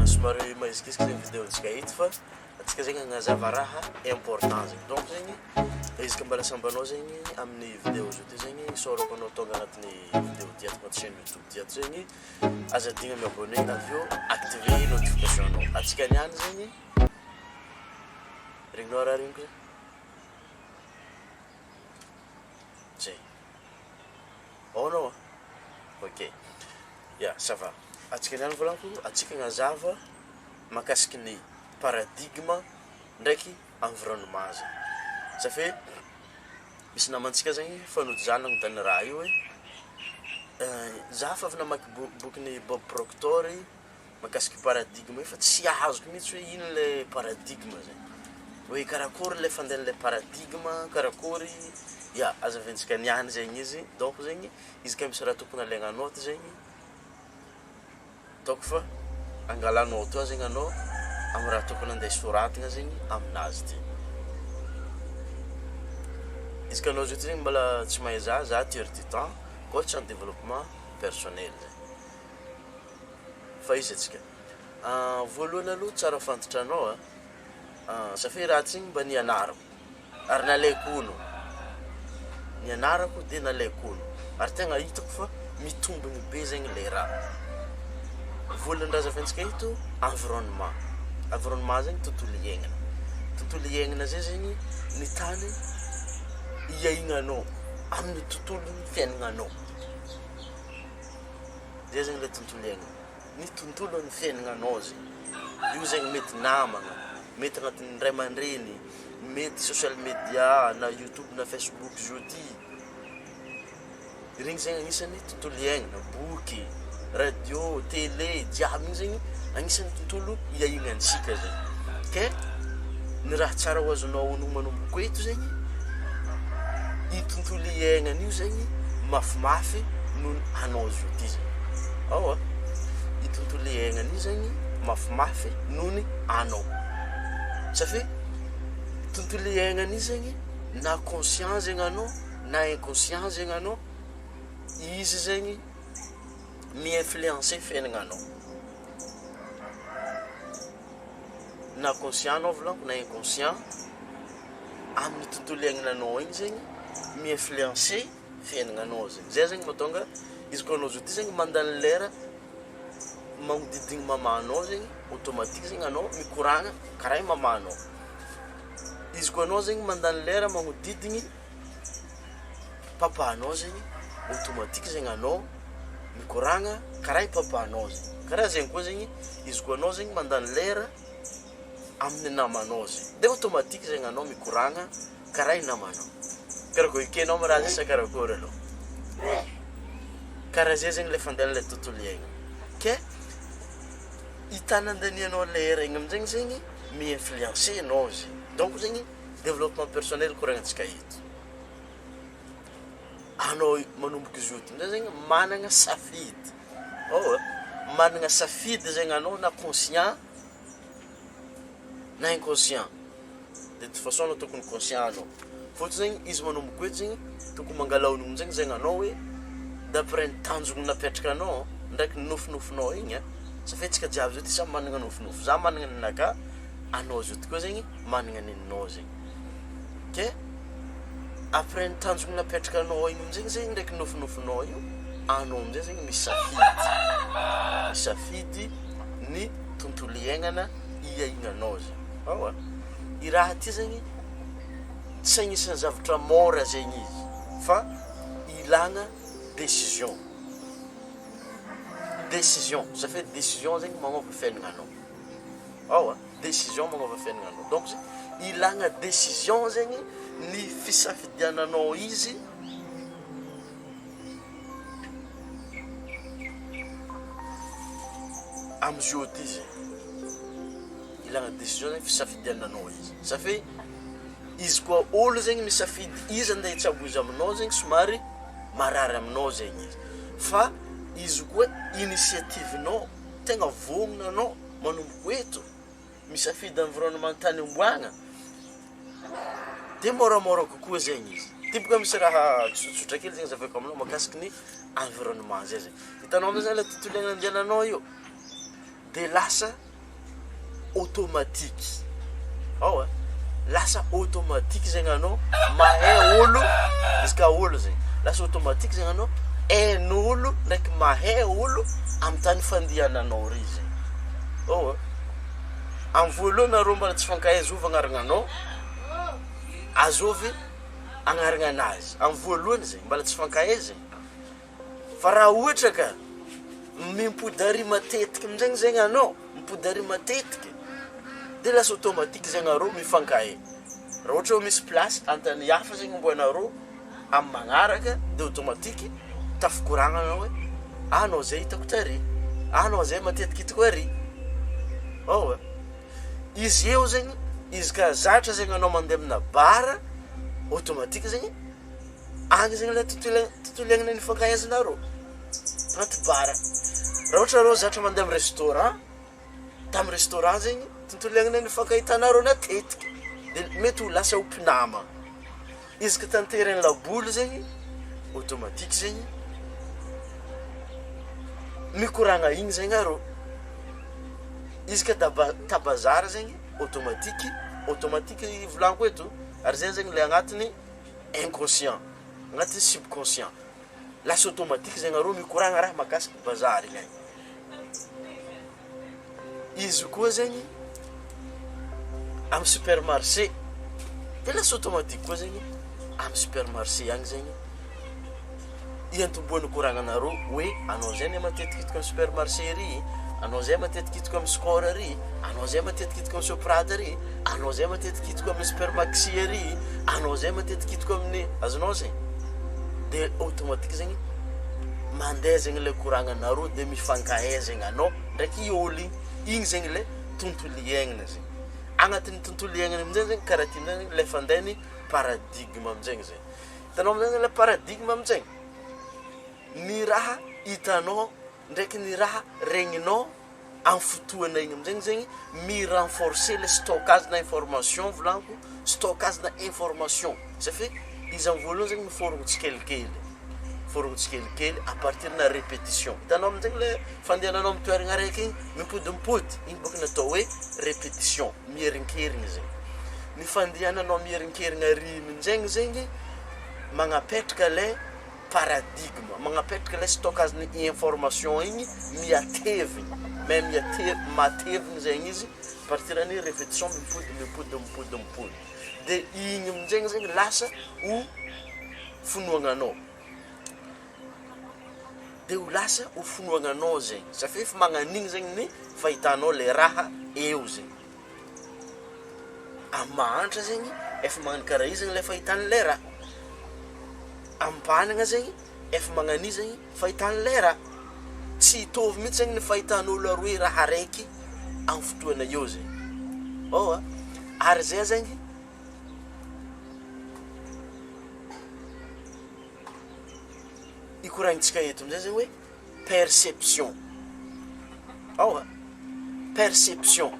somary maizikizika zegny vidéo-ntsika eto fa atsika zegny agnazava raha important zegny. Donc zegny izy ka mbala sambanao zegny amin'ny vidéo zao ty zegny isaorako anao tonga agnatin'ny vidéo diato agnaty chaîne YouTube diato zegny azadigna miabonné avy eo activer notification anao. Atsika niany zegny regninao raha regniko zay. Oh non. OK. Yeah, ça va. Atsika niany volanko atsika agnazava makasiky ny paradigme ndraiky environnement zegny. Ça fait misy namantsika zegny fanoto zany agnontany raha io hoe za fa avy namaky bokin'ny Bob Proctor makasiky paradigme io fa tsy ahazoko mihitsy hoe ino le paradigme zegny. Hoe karakory le fandehan'le paradigme, karakory ya azaventsika niany zegny izy. Donc zegny izy ka misy raha tokony alaigna note zegny donc fa angalanao to zegny anao amin'ny raha tokony andeha soratagna zegny aminazy ty. Izy ka anao zao ty zegny mbala tsy mahay za tueur du temps coach en développement personnel. Fa izy atsika voalohany aloha tsara fantatra ça fait raha ty mba nianarako ary nalaikono nianarako dia nalaikono ary tegna hitako fa mitombiny be zegny le raha. Voalohany raha zaventsika ito environnement zegny tontolo iainana. Tontolo iainana zay zegny ny tany iaignanao amin'ny tontolo fiaignanao. Zay zegny le tontolo iainana, ny tontolo ny fiaignanao zegny. Io zegny mety namagna, mety agnatin'ny ray aman-dreny, mety social media na YouTube na Facebook jeudi. Regny zegny agnisan'ny tontolo iainana, boky, radio, télé, jiaby igny zegny agnisan'ny tontolo iainantsika zegny. Ke ny raha tsara ho azonao ono manomboko eto zegny i tontolo iainana io zegny mafimafy noho anao zio ty zegny. Aoa i tontolo iainana io zegny mafimafy noho ny anao. Ça fait tontolo iainana io zegny na conscient zegny anao na inconscient zegny anao izy zegny mi-influencer fiaignanao. Na conscient anao volanko na inconscient amin'ny tontolo iainanao igny zegny mi-influencer fiaignanao zegny. Zay zegny mahatonga izy koa anao zao ty zegny mandany lera magnodidigny mamanao zegny automatique zegny anao mikoragna karaha i mamanao. Izy koa anao zegny mandany lera magnodidigny papanao zegny automatique zegny anao mikoragna karaha i papanao zegny. Karaha zegny koa zegny izy koa anao zegny mandany lera amin'ny namanao zegny dia automatique zegny anao mikoragna karaha i namanao. Karaha ekenao raha zay sa karakory aloha. Karaha zay zegny le fandehan'le tontolo iainana. Ke hitanandanianao lera igny amin'izegny zegny mi-influencer anao zegny. Donc zegny développement personnel koragnantsika eto. Anao manomboka izy io ty zegny managna safidy. Managna safidy zegny anao na conscient na inconscient. De toute façon anao tokony conscient anao. Fotony zegny izy manomboka eto zegny tokony mangalaon'igny zegny zegny anao hoe d'après ny tanjogny napetraka anao ndraiky nofinofinao igny ça fait tsika jiaby zao ty samy managna nofinofo. Za managna ninaka, anao zao ty koa zegny managna ninao zegny. Ke après ny tanjogny napetraka anao igny amin'izegny zegny ndraiky nofinofinao io anao amin'izay zegny misafidy ny tontolo iainana iaignanao zegny. I raha ty zegny tsy agnisan'ny zavatra mora zegny izy fa ilagna décision. Ça fait décision zegny magnova fiaignanao. Décision magnova fiaignanao. Donc ilagna décision zegny ny fisafidiananao izy am'zio ty zegny. Ilagna décision zegny fisafidiananao izy. Ça fait izy koa olo zegny misafidy izy andeha hitsabo izy aminao zegny somary marary aminao zegny izy. Fa izy koa initiativenao tegna vognona anao manomboko eto misafidy environnement tany omboagna dia moramora kokoa zegny izy. Tiboka misy raha tsotsotra kely zegny zavako aminao makasiky ny environnement zay zegny. Hitanao amin'izay le tontolo iainana andiananao io dia lasa automatique. Lasa automatique zegny anao mahay olo iska olo zegny. Lasa automatique zegny anao hain'olo ndraiky mahay olo amin'ny tany fandihananao ry zegny. Amin'ny voalohany arô mbala tsy fankahazova agnarananao, azovy agnarana anazy. Amin'ny voalohany zegny mbala tsy fankahazany. Fa raha ohatra ka mimpodary matetiky amin'izegny zegny anao, mipodary matetiky, dia lasa automatique zegny arô mifankahay. Raha ohatra hoe misy place antany hafa zegny mboanarô amin'ny magnaraka, dia automatique tafikoragnana hoe anao zay hitako tary, anao zay matetiky hitako ary. Izy eo zegny, izy ka zatra zegny anao mandeha amina bara, automatique zegny agny zegny ilay tontolo iainana nifankahazanarô anaty bara. Raha ohatra arô zatra mandeha amin'ny restaurant, tamin'ny restaurant zegny tontolo iainana nifankahitanarô natetiky, dia mety ho lasa ho mpinama. Izy ka tanterany laboly zegny, automatique zegny mikoragna igny zegny arô. Izy ka tabazara zegny automatique volanko eto, ary zay zegny le agnatiny inconscient, agnatiny subconscient. Lasa automatique zegny arô mikoragna raha makasiky bazary igny. Izy koa zegny amin'ny supermarché, dia lasa automatique koa zegny amin'ny supermarché agny zegny iantomboany koragnanarô hoe anao zay matetiky hitako amin'ny supermarché ry, anao zay matetiky hitako amin'ny score ry, anao zay matetiky hitako amin'ny soprate ry, anao zay matetiky hitako amin'ny supermaxi ry, anao zay matetiky hitako amin'ny azonao zegny. Dia automatique zegny mandeha zegny le koragnanarô, dia mifankahay zegny anao ndraiky olo igny zegny le tontolo iainana zegny. Agnatin'ny tontolo iainana amin'izay zegny karaha ty amin'izay zegny le fandehany paradigme amin'izegny zegny. Hitanao amin'izay le paradigme amin'izegny, ny raha hitanao ndraiky ny raha regninao amin'ny fotoana igny amin'izegny zegny mi-renforcer le stockage na information volanko, stockage na information. Satria izy amin'ny voalohany zegny miforogno tsikelikely à partir na répétition. Hitanao amin'izegny le fandehananao amin'ny toerana araiky igny mipodimpody, igny bôka natao hoe répétition, mierinkerigny zegny. Ny fandehananao mierinkerigna ry amin'izegny zegny magnapetraka le paradigme, magnapetraka le stockage ny information igny miatevigny, matevigny zegny izy à partir ny répétition mipody. Dia igny amin'izegny zegny lasa ho finoagnanao. Dia ho lasa ho finoagnanao zegny, satria efa magnan'igny zegny ny fahitanao le raha eo zegny. Amin'ny mahantra zegny efa magnano karaha io zegny le fahitany le raha. Ampanagna zegny efa magnano io zegny fahitany le raha. Tsy hitovy mihitsy zegny ny fahitan'olo aroe raha araiky amin'ny fotoana eo zegny. Ary zay zegny ikoragnitsika eto amin'izay zegny hoe perception. Perception.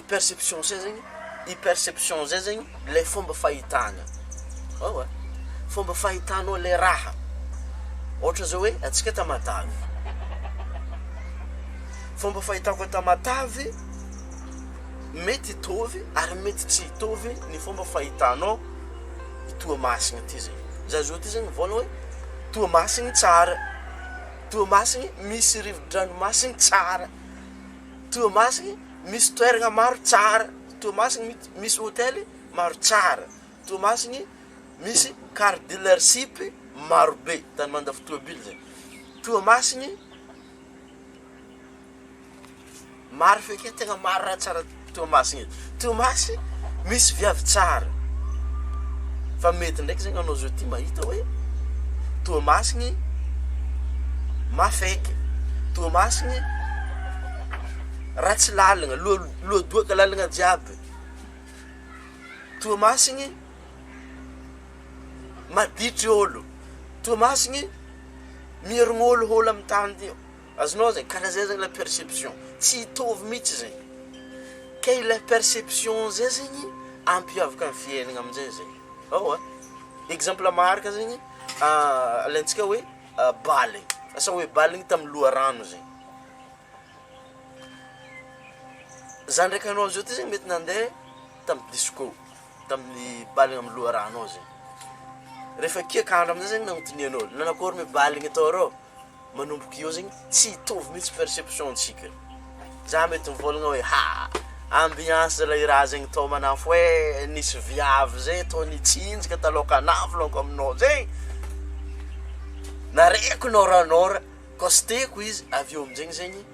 Perception zay zegny, i perception zay zegny le fomba fahitana. Fomba fahitanao le raha. Ohatra zao hoe atsika tamatavy. Fomba fahitako tamatavy mety hitovy ary mety tsy hitovy ny fomba fahitanao toamasina ty zegny. Za zao ty zegny vola hoe toamasina tsara, toamasina misy rivo-dranomasina tsara, toamasina misy toerana maro tsara, toamasina misy hôtely maro tsara, toamasina misy car dealership maro be tany mandafy tôbily zegny, toamasina maro feky tegna maro raha tsara toamasina. Toamasina misy viavy tsara. Fa mety ndraiky zegny anao zao ty mahita hoe toamasina mafaiky, toamasina ratsy lalagna, loadoaka lalagna jiaby, toamasina maditry olo, toamasina mierigna olo amin'ny tany io. Azonao zegny karaha zay zegny la perception. Tsy hitovy mihitsy zegny. Ka ilay perception zay zegny ampiavaka amin'ny fiainana amin'izay zegny. Exemple maharaka zegny alaintsika hoe baligny. Asa hoe baligny tamin'ny loharano zegny. za ndraiky anao zao ty zegny mety nandeha tamin'ny disco, tamin'ny baligna amin'ny loharanao zegny. Rehefa kiakandro amin'izay zegny nanontonian'olo, nanakôry mibaligny atao rô? Manomboky eo zegny tsy hitovy mihitsy perception-tsika. Za mety mivolagna hoe ambiance zala raha zegny tao manafo hoe nisy viavy zay tao nitsinjika taloka navolako aminao zegny. Nareko noranora, kosteko izy, avy eo amin'izegny zegny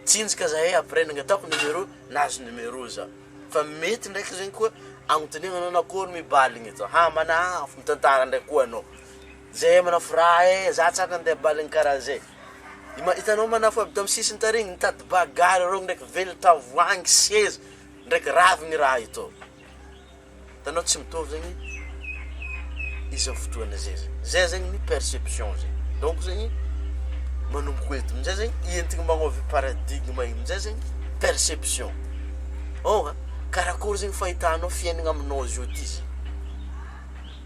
tsinjika zahay après nagnataoko numéro, nazo numéro za. Fa mety ndraiky zegny koa agnontaniagna anao nakôry mibaligny atao. Manafo mitantara ndraiky koa anao. Zay manafo raha za tsaka andeha baligny karaha zay. Hitanao manafo aby tamin'ny sisiny taregny nitady bagary rô ndraiky velo tavoangy seza ndraiky ravigny raha ito. Hitanao tsy mitovy zegny izy amin'ny fotoana zay zegny. Zay zegny ny perception zegny. Donc zegny manomboka eto amin'izay zegny entigny magnovy paradigme iny amin'izay zegny perception. Karakory zegny fahitanao fiainagna aminao zio ty zegny.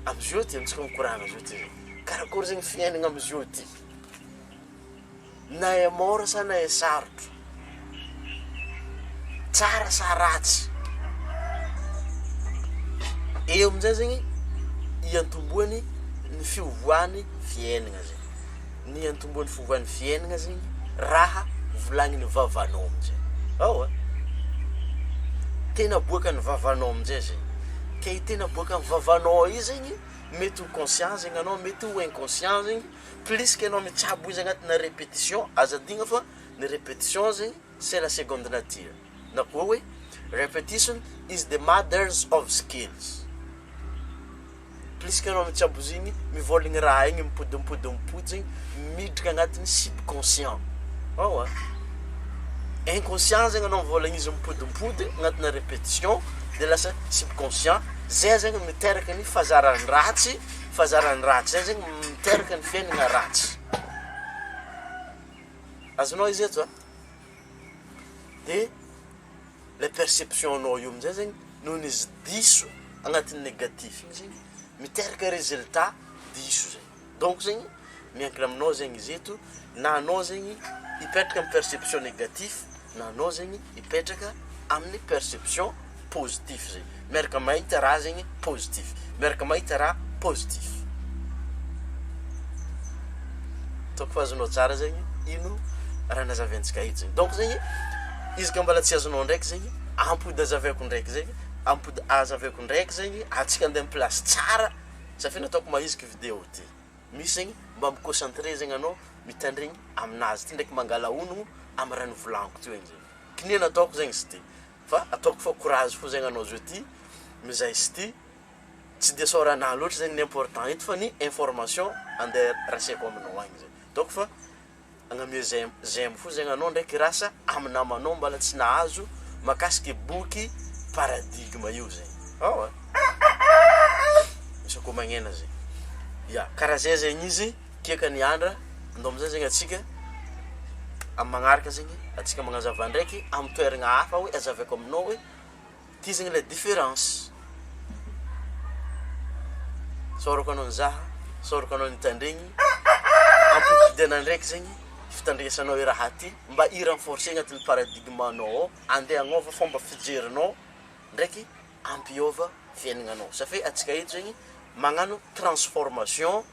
Am'zio ty antsika mikoragna zio ty zegny. Karakory zegny fiainagna am'zio ty. Na e mora sa na e sarotro, tsara sa ratsy, eo amin'izay zegny iantomboany ny fiovoany fiainagna zegny. Ny iantomboany fiovoany fiainagna zegny raha volagnin'ny vavanao amin'izay. Tena boaka ny vavanao amin'izay zegny. Ke tena boaka ny vavanao io zegny mety ho conscient zegny anao, mety ho inconscient zegny. Plus que anao mitsabo izy agnatina répétition, aza digna fa ny répétition zegny c'est la seconde nature. Na koa hoe repetition is the mothers of skills. Plus que anao mitsabo izy igny, mivolagny raha igny mipodimpody zegny, miditra agnatin'ny subconscient. Inconscient zegny anao mivolagny izy mipodimpody agnatina répétition, de lasa subconscient. Zay zegny miteraka ny fazarany ratsy, zay zegny miteraka ny fiainagna ratsy. Azonao izy eto de le perception-nao io amin'izay zegny nohon'ny izy diso agnatin'ny négatif igny zegny miteraka résultat diso zegny. Donc zegny miankina aminao zegny izy eto, na anao zegny hipetraka amin'ny perception négatif, na anao zegny hipetraka amin'ny perception positif zegny. Miaraka mahita raha zegny positif, miaraka mahita raha positif. Toko fa azonao tsara zegny ino raha nazaventsika hito zegny. Donc zegny izy ka mbola tsy azonao ndraiky zegny ampody azaveko ndraiky zegny, ampody azaveko ndraiky zegny atsika andeha amin'ny place tsara safia nataoko mahiziky vidéo ty. Misy zegny mba miconcentré zegny anao mitandregny aminazy ty ndraiky mangala onogno amin'ny raha nivolaniko ty zegny. Kinena ataoko zegny izy ty. Fa ataoko fa courage fo zegny anao zio ty mizaha izy ty. Tsy de sorana loatra zegny ny important hito fa ny information andeha raiseko aminao agny zegny. Donc fa agnamia j'aime fo zegny anao ndraiky rasa amin'ny namanao mbala tsy nahazo makasiky boky paradigme io zegny. Misy akoho magnena zegny. Karaha zay zegny izy kiaka ny andra andao am'izay zegny atsika amin'ny magnaraka zegny atsika magnazava ndraiky amin'ny toeragna hafa hoe azaveko aminao hoe ty zegny le différence. Sorako anao nizaha, sorako anao nitandregny, ampidiana ndraiky zegny fitandresanao raha ty mba i-renforcer agnatin'ny paradigme-nao andeha agnova fomba fijerinao ndraiky ampiova fiaignanao. Safia atsika eto zegny magnano transformation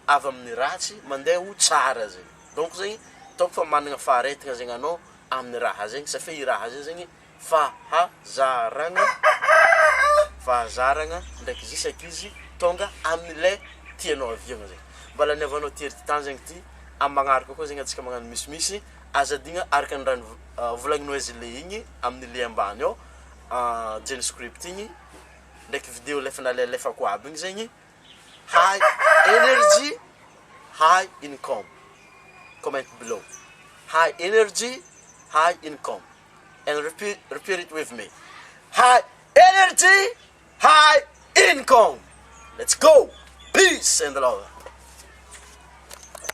avy amin'ny ratsy mandeha ho tsara zegny. Donc zegny ataoko fa managna faharetagna zegny anao amin'ny raha zegny safia i raha zay zegny fahazaragna ndraiky zisaky izy tonga amin'ilay tianao aviagna zegny. Mbala niavanao tery ty tany zegny ty amin'ny magnaraka koa zegny atsika magnano misimisy azadigna araka ny raha volagninao izy le igny amin'ny le ambany ao jeny script igny ndraiky vidéo lefa nalelefako aby igny zegny high energy, high income. Comment below. High energy, high income. And repeat it with me. High energy, high income. Let's go. Peace and love.